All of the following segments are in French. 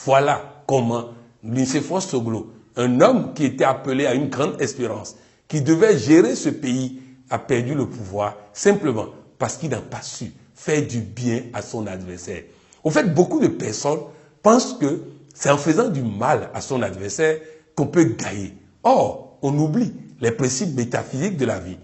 Voilà comment Nicéphore Soglo, un homme qui était appelé à une grande espérance, qui devait gérer ce pays, a perdu le pouvoir simplement parce qu'il n'a pas su faire du bien à son adversaire. Au fait, beaucoup de personnes pensent que c'est en faisant du mal à son adversaire qu'on peut gagner. Or, on oublie les principes métaphysiques de la vie.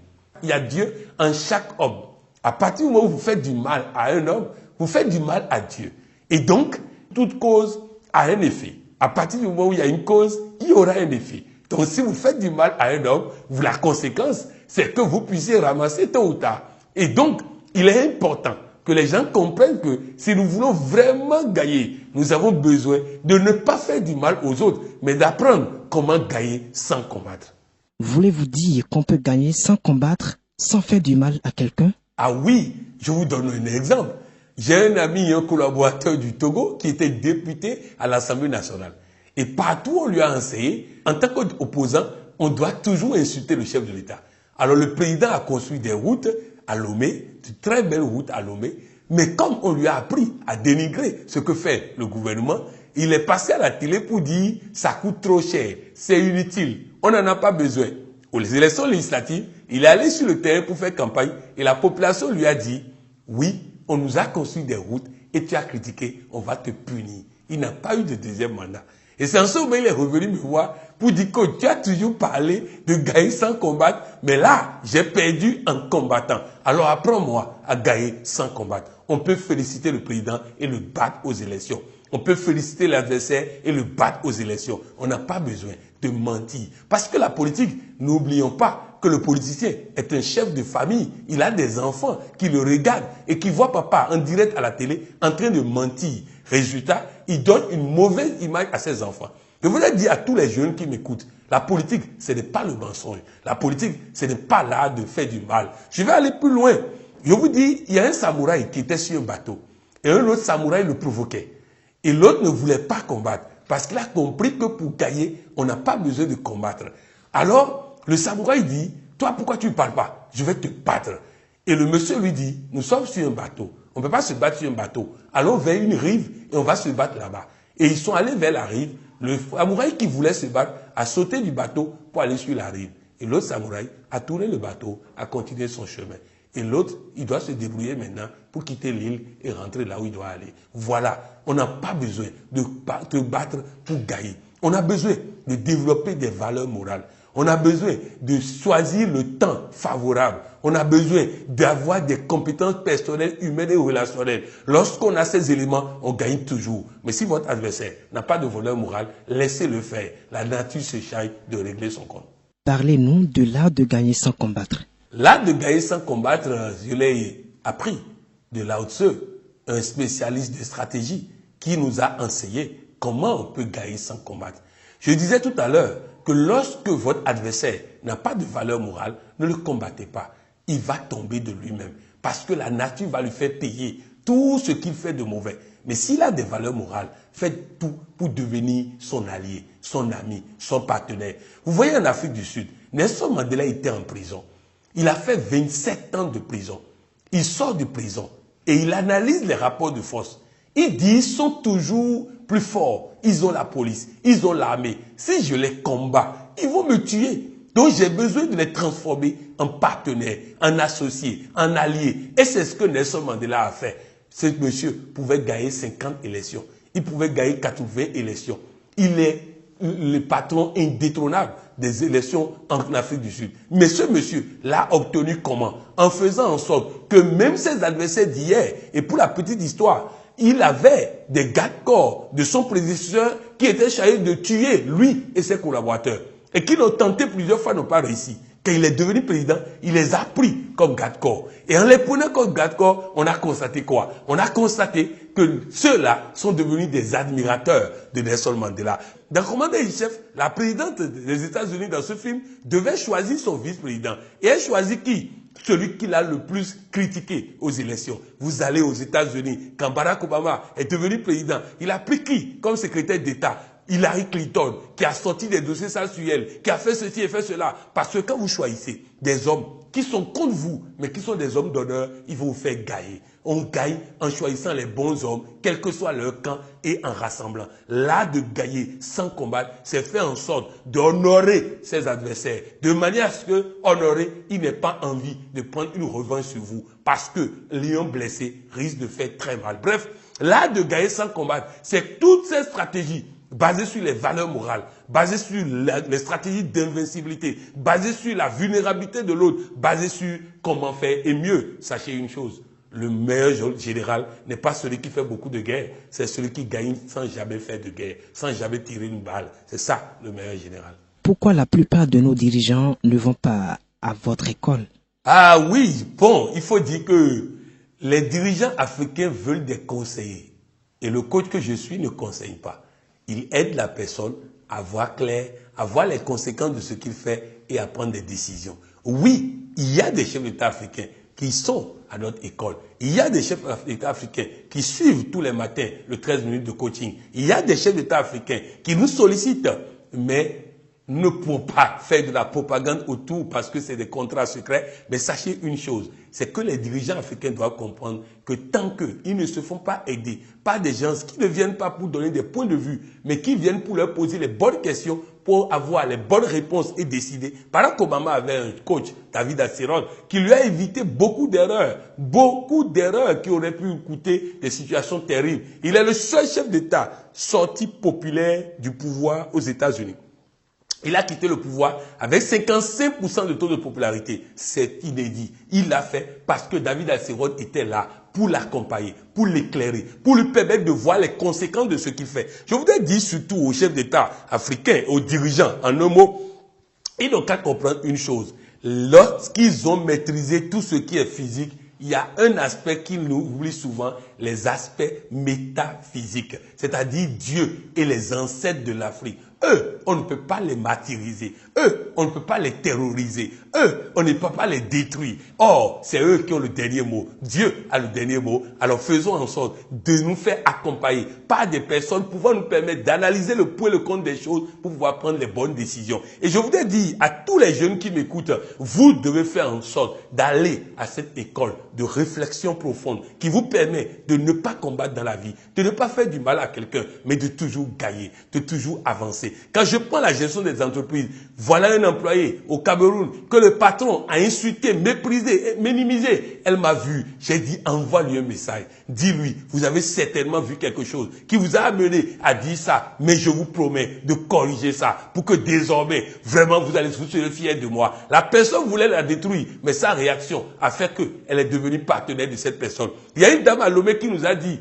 Il y a Dieu en chaque homme. À partir du moment où vous faites du mal à un homme, vous faites du mal à Dieu. Et donc, toute cause a un effet. À partir du moment où il y a une cause, il y aura un effet. Donc, si vous faites du mal à un homme, la conséquence, c'est que vous puissiez ramasser tôt ou tard. Et donc, il est important que les gens comprennent que si nous voulons vraiment gagner, nous avons besoin de ne pas faire du mal aux autres, mais d'apprendre comment gagner sans combattre. Voulez-vous dire qu'on peut gagner sans combattre, sans faire du mal à quelqu'un? Ah oui, je vous donne un exemple. J'ai un ami, un collaborateur du Togo qui était député à l'Assemblée nationale. Et partout, on lui a enseigné, en tant qu'opposant, on doit toujours insulter le chef de l'État. Alors le président a construit des routes à Lomé, de très belles routes à Lomé, mais comme on lui a appris à dénigrer ce que fait le gouvernement, il est passé à la télé pour dire « ça coûte trop cher, c'est inutile, on n'en a pas besoin ». Aux élections législatives, il est allé sur le terrain pour faire campagne et la population lui a dit « oui, on nous a construit des routes et tu as critiqué, on va te punir ». Il n'a pas eu de deuxième mandat. Et c'est en ce moment qu'il est revenu me voir pour dire que tu as toujours parlé de gagner sans combattre, mais là, j'ai perdu en combattant. Alors apprends-moi à gagner sans combattre. On peut féliciter le président et le battre aux élections. On peut féliciter l'adversaire et le battre aux élections. On n'a pas besoin de mentir. Parce que la politique, n'oublions pas que le politicien est un chef de famille. Il a des enfants qui le regardent et qui voient papa en direct à la télé en train de mentir. Résultat, il donne une mauvaise image à ses enfants. Je voudrais dire à tous les jeunes qui m'écoutent, la politique, ce n'est pas le mensonge. La politique, ce n'est pas l'art de faire du mal. Je vais aller plus loin. Je vous dis, il y a un samouraï qui était sur un bateau et un autre samouraï le provoquait. Et l'autre ne voulait pas combattre parce qu'il a compris que pour gagner, on n'a pas besoin de combattre. Alors, le samouraï dit, toi, pourquoi tu ne parles pas? Je vais te battre. Et le monsieur lui dit, nous sommes sur un bateau. On ne peut pas se battre sur un bateau. Allons vers une rive et on va se battre là-bas. Et ils sont allés vers la rive. Le samouraï qui voulait se battre a sauté du bateau pour aller sur la rive. Et l'autre samouraï a tourné le bateau, a continué son chemin. Et l'autre, il doit se débrouiller maintenant pour quitter l'île et rentrer là où il doit aller. Voilà, on n'a pas besoin de te battre pour gagner. On a besoin de développer des valeurs morales. On a besoin de choisir le temps favorable. On a besoin d'avoir des compétences personnelles, humaines et relationnelles. Lorsqu'on a ces éléments, on gagne toujours. Mais si votre adversaire n'a pas de valeur morale, laissez-le faire. La nature se charge de régler son compte. Parlez-nous de l'art de gagner sans combattre. L'art de gagner sans combattre, je l'ai appris de Lao Tzu, un spécialiste de stratégie qui nous a enseigné comment on peut gagner sans combattre. Je disais tout à l'heure que lorsque votre adversaire n'a pas de valeur morale, ne le combattez pas. Il va tomber de lui-même parce que la nature va lui faire payer tout ce qu'il fait de mauvais. Mais s'il a des valeurs morales, faites tout pour devenir son allié, son ami, son partenaire. Vous voyez en Afrique du Sud, Nelson Mandela était en prison. Il a fait 27 ans de prison. Il sort de prison et il analyse les rapports de force. Il dit qu'ils sont toujours plus forts. Ils ont la police, ils ont l'armée. Si je les combats, ils vont me tuer. Donc j'ai besoin de les transformer en partenaires, en associés, en alliés. Et c'est ce que Nelson Mandela a fait. Ce monsieur pouvait gagner 50 élections. Il pouvait gagner 80 élections. Il est le patron indétrônable des élections en Afrique du Sud. Mais ce monsieur l'a obtenu comment? En faisant en sorte que même ses adversaires d'hier, et pour la petite histoire, il avait des gardes-corps de son prédécesseur qui étaient chargés de tuer lui et ses collaborateurs. Et qui l'ont tenté plusieurs fois, n'ont pas réussi. Quand il est devenu président, il les a pris comme garde-corps. Et en les prenant comme garde-corps, on a constaté quoi? On a constaté que ceux-là sont devenus des admirateurs de Nelson Mandela. Dans Commandant-in-chef, la présidente des États-Unis dans ce film devait choisir son vice-président. Et elle choisit qui? Celui qui l'a le plus critiqué aux élections. Vous allez aux États-Unis, quand Barack Obama est devenu président, il a pris qui comme secrétaire d'État? Hillary Clinton, qui a sorti des dossiers sales sur elle, qui a fait ceci et fait cela. Parce que quand vous choisissez des hommes qui sont contre vous, mais qui sont des hommes d'honneur, ils vont vous faire gagner. On gagne en choisissant les bons hommes, quel que soit leur camp, et en rassemblant. L'art de gagner sans combattre, c'est faire en sorte d'honorer ses adversaires, de manière à ce que, honorer, il n'ait pas envie de prendre une revanche sur vous, parce que lion blessé risque de faire très mal. Bref, l'art de gagner sans combattre, c'est toutes ces stratégies basées sur les valeurs morales, basées sur les stratégies d'invincibilité, basées sur la vulnérabilité de l'autre, basées sur comment faire. Et mieux, sachez une chose, le meilleur général n'est pas celui qui fait beaucoup de guerres, c'est celui qui gagne sans jamais faire de guerre, sans jamais tirer une balle. C'est ça le meilleur général. Pourquoi la plupart de nos dirigeants ne vont pas à votre école? Ah oui, bon, il faut dire que les dirigeants africains veulent des conseillers. Et le coach que je suis ne conseille pas. Il aide la personne à voir clair, à voir les conséquences de ce qu'il fait et à prendre des décisions. Oui, il y a des chefs d'État africains qui sont à notre école. Il y a des chefs d'État africains qui suivent tous les matins le 13 minutes de coaching. Il y a des chefs d'État africains qui nous sollicitent, mais nous ne pouvons pas faire de la propagande autour parce que c'est des contrats secrets. Mais sachez une chose, c'est que les dirigeants africains doivent comprendre que tant qu'ils ne se font pas aider par des gens qui ne viennent pas pour donner des points de vue, mais qui viennent pour leur poser les bonnes questions, pour avoir les bonnes réponses et décider. Barack Obama avait un coach, David Axelrod, qui lui a évité beaucoup d'erreurs qui auraient pu coûter des situations terribles. Il est le seul chef d'État sorti populaire du pouvoir aux États-Unis. Il a quitté le pouvoir avec 55% de taux de popularité. C'est inédit. Il l'a fait parce que David Axelrod était là pour l'accompagner, pour l'éclairer, pour lui permettre de voir les conséquences de ce qu'il fait. Je voudrais dire surtout aux chefs d'État africains, aux dirigeants, en un mot, ils n'ont qu'à comprendre une chose. Lorsqu'ils ont maîtrisé tout ce qui est physique, il y a un aspect qu'ils nous oublient souvent, les aspects métaphysiques, c'est-à-dire Dieu et les ancêtres de l'Afrique. Eux, on ne peut pas les martyriser. Eux, on ne peut pas les terroriser. Eux, on ne peut pas les détruire. Or, c'est eux qui ont le dernier mot. Dieu a le dernier mot. Alors faisons en sorte de nous faire accompagner par des personnes pouvant nous permettre d'analyser le pour et le contre des choses pour pouvoir prendre les bonnes décisions. Et je voudrais dire à tous les jeunes qui m'écoutent, vous devez faire en sorte d'aller à cette école de réflexion profonde qui vous permet de ne pas combattre dans la vie, de ne pas faire du mal à quelqu'un, mais de toujours gagner, de toujours avancer. Quand je prends la gestion des entreprises, voilà un employé au Cameroun que le patron a insulté, méprisé, minimisé. Elle m'a vu. J'ai dit, envoie-lui un message. Dis-lui, vous avez certainement vu quelque chose qui vous a amené à dire ça, mais je vous promets de corriger ça pour que désormais, vraiment, vous serez fiers de moi. La personne voulait la détruire, mais sa réaction a fait qu'elle est devenue partenaire de cette personne. Il y a une dame à Lomé qui nous a dit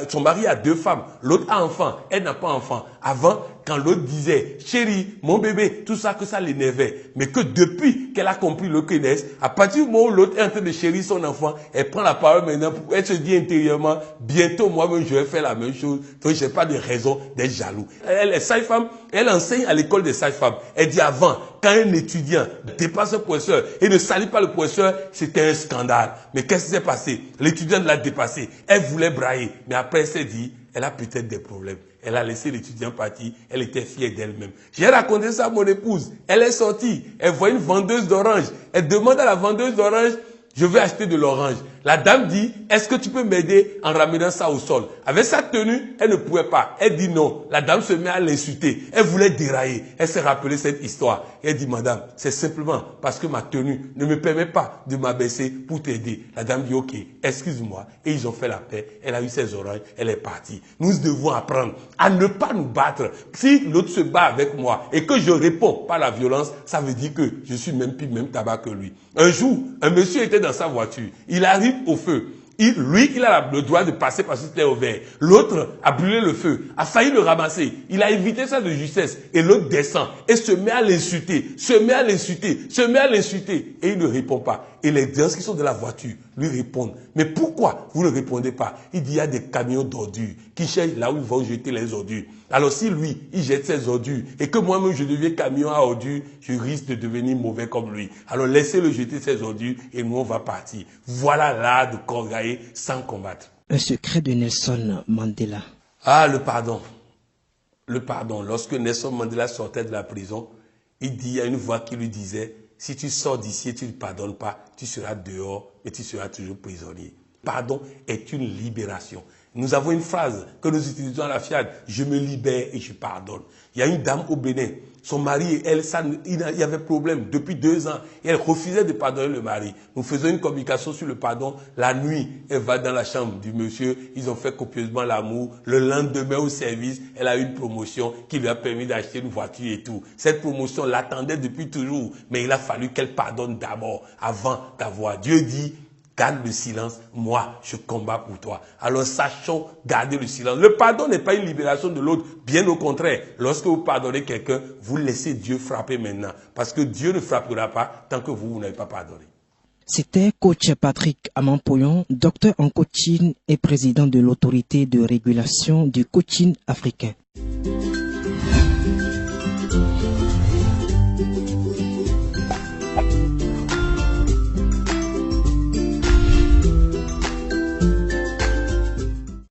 son mari a 2 femmes, l'autre a enfant, elle n'a pas enfant. Avant, quand l'autre disait, chérie, mon bébé, tout ça, que ça l'énervait. Mais que depuis qu'elle a compris le connaisse, à partir du moment où l'autre est en train de chérir son enfant, elle prend la parole maintenant, elle se dit intérieurement, bientôt moi-même je vais faire la même chose, donc je n'ai pas de raison d'être jaloux. Elle est sage-femme, elle enseigne à l'école des sages-femmes. Elle dit avant, quand un étudiant dépasse un professeur et ne salue pas le professeur, c'était un scandale. Mais qu'est-ce qui s'est passé? L'étudiant l'a dépassé. Elle voulait brailler, mais après elle s'est dit, elle a peut-être des problèmes. Elle a laissé l'étudiant partir, elle était fière d'elle-même. J'ai raconté ça à mon épouse. Elle est sortie, elle voit une vendeuse d'oranges. Elle demande à la vendeuse d'oranges, je veux acheter de l'orange. La dame dit, est-ce que tu peux m'aider en ramenant ça au sol? Avec sa tenue, elle ne pouvait pas. Elle dit non. La dame se met à l'insulter. Elle voulait dérailler. Elle s'est rappelée cette histoire. Elle dit, madame, c'est simplement parce que ma tenue ne me permet pas de m'abaisser pour t'aider. La dame dit, ok, excuse-moi. Et ils ont fait la paix. Elle a eu ses oranges. Elle est partie. Nous devons apprendre à ne pas nous battre. Si l'autre se bat avec moi et que je réponds par la violence, ça veut dire que je suis même tabac que lui. Un jour, un monsieur était dans sa voiture. Il arrive au feu. Il a le droit de passer parce qu'il était au vert. L'autre a brûlé le feu, a failli le ramasser. Il a évité ça de justesse. Et l'autre descend et se met à l'insulter, et il ne répond pas. Et les gens qui sont de la voiture lui répondent. Mais pourquoi vous ne répondez pas? Il dit, il y a des camions d'ordures qui cherchent là où ils vont jeter les ordures. Alors si lui, il jette ses ordures et que moi-même je deviens camion à ordures, je risque de devenir mauvais comme lui. Alors laissez-le jeter ses ordures et nous on va partir. Voilà l'art de gagner sans combattre. Un secret de Nelson Mandela. Ah, le pardon. Le pardon. Lorsque Nelson Mandela sortait de la prison, il y a une voix qui lui disait, Si tu sors d'ici et tu ne pardonnes pas, tu seras dehors et tu seras toujours prisonnier. Pardon est une libération. Nous avons une phrase que nous utilisons à la FIAD, je me libère et je pardonne. Il y a une dame au Bénin, son mari et elle, il y avait problème depuis 2 ans et elle refusait de pardonner le mari. Nous faisons une communication sur le pardon. La nuit, elle va dans la chambre du monsieur, ils ont fait copieusement l'amour. Le lendemain au service, elle a eu une promotion qui lui a permis d'acheter une voiture et tout. Cette promotion l'attendait depuis toujours, mais il a fallu qu'elle pardonne d'abord avant d'avoir. Dieu dit, garde le silence, moi je combats pour toi. Alors sachons garder le silence. Le pardon n'est pas une libération de l'autre, bien au contraire. Lorsque vous pardonnez quelqu'un, vous laissez Dieu frapper maintenant. Parce que Dieu ne frappera pas tant que vous n'avez pas pardonné. C'était coach Patrick Amampoyon, docteur en coaching et président de l'autorité de régulation du coaching africain.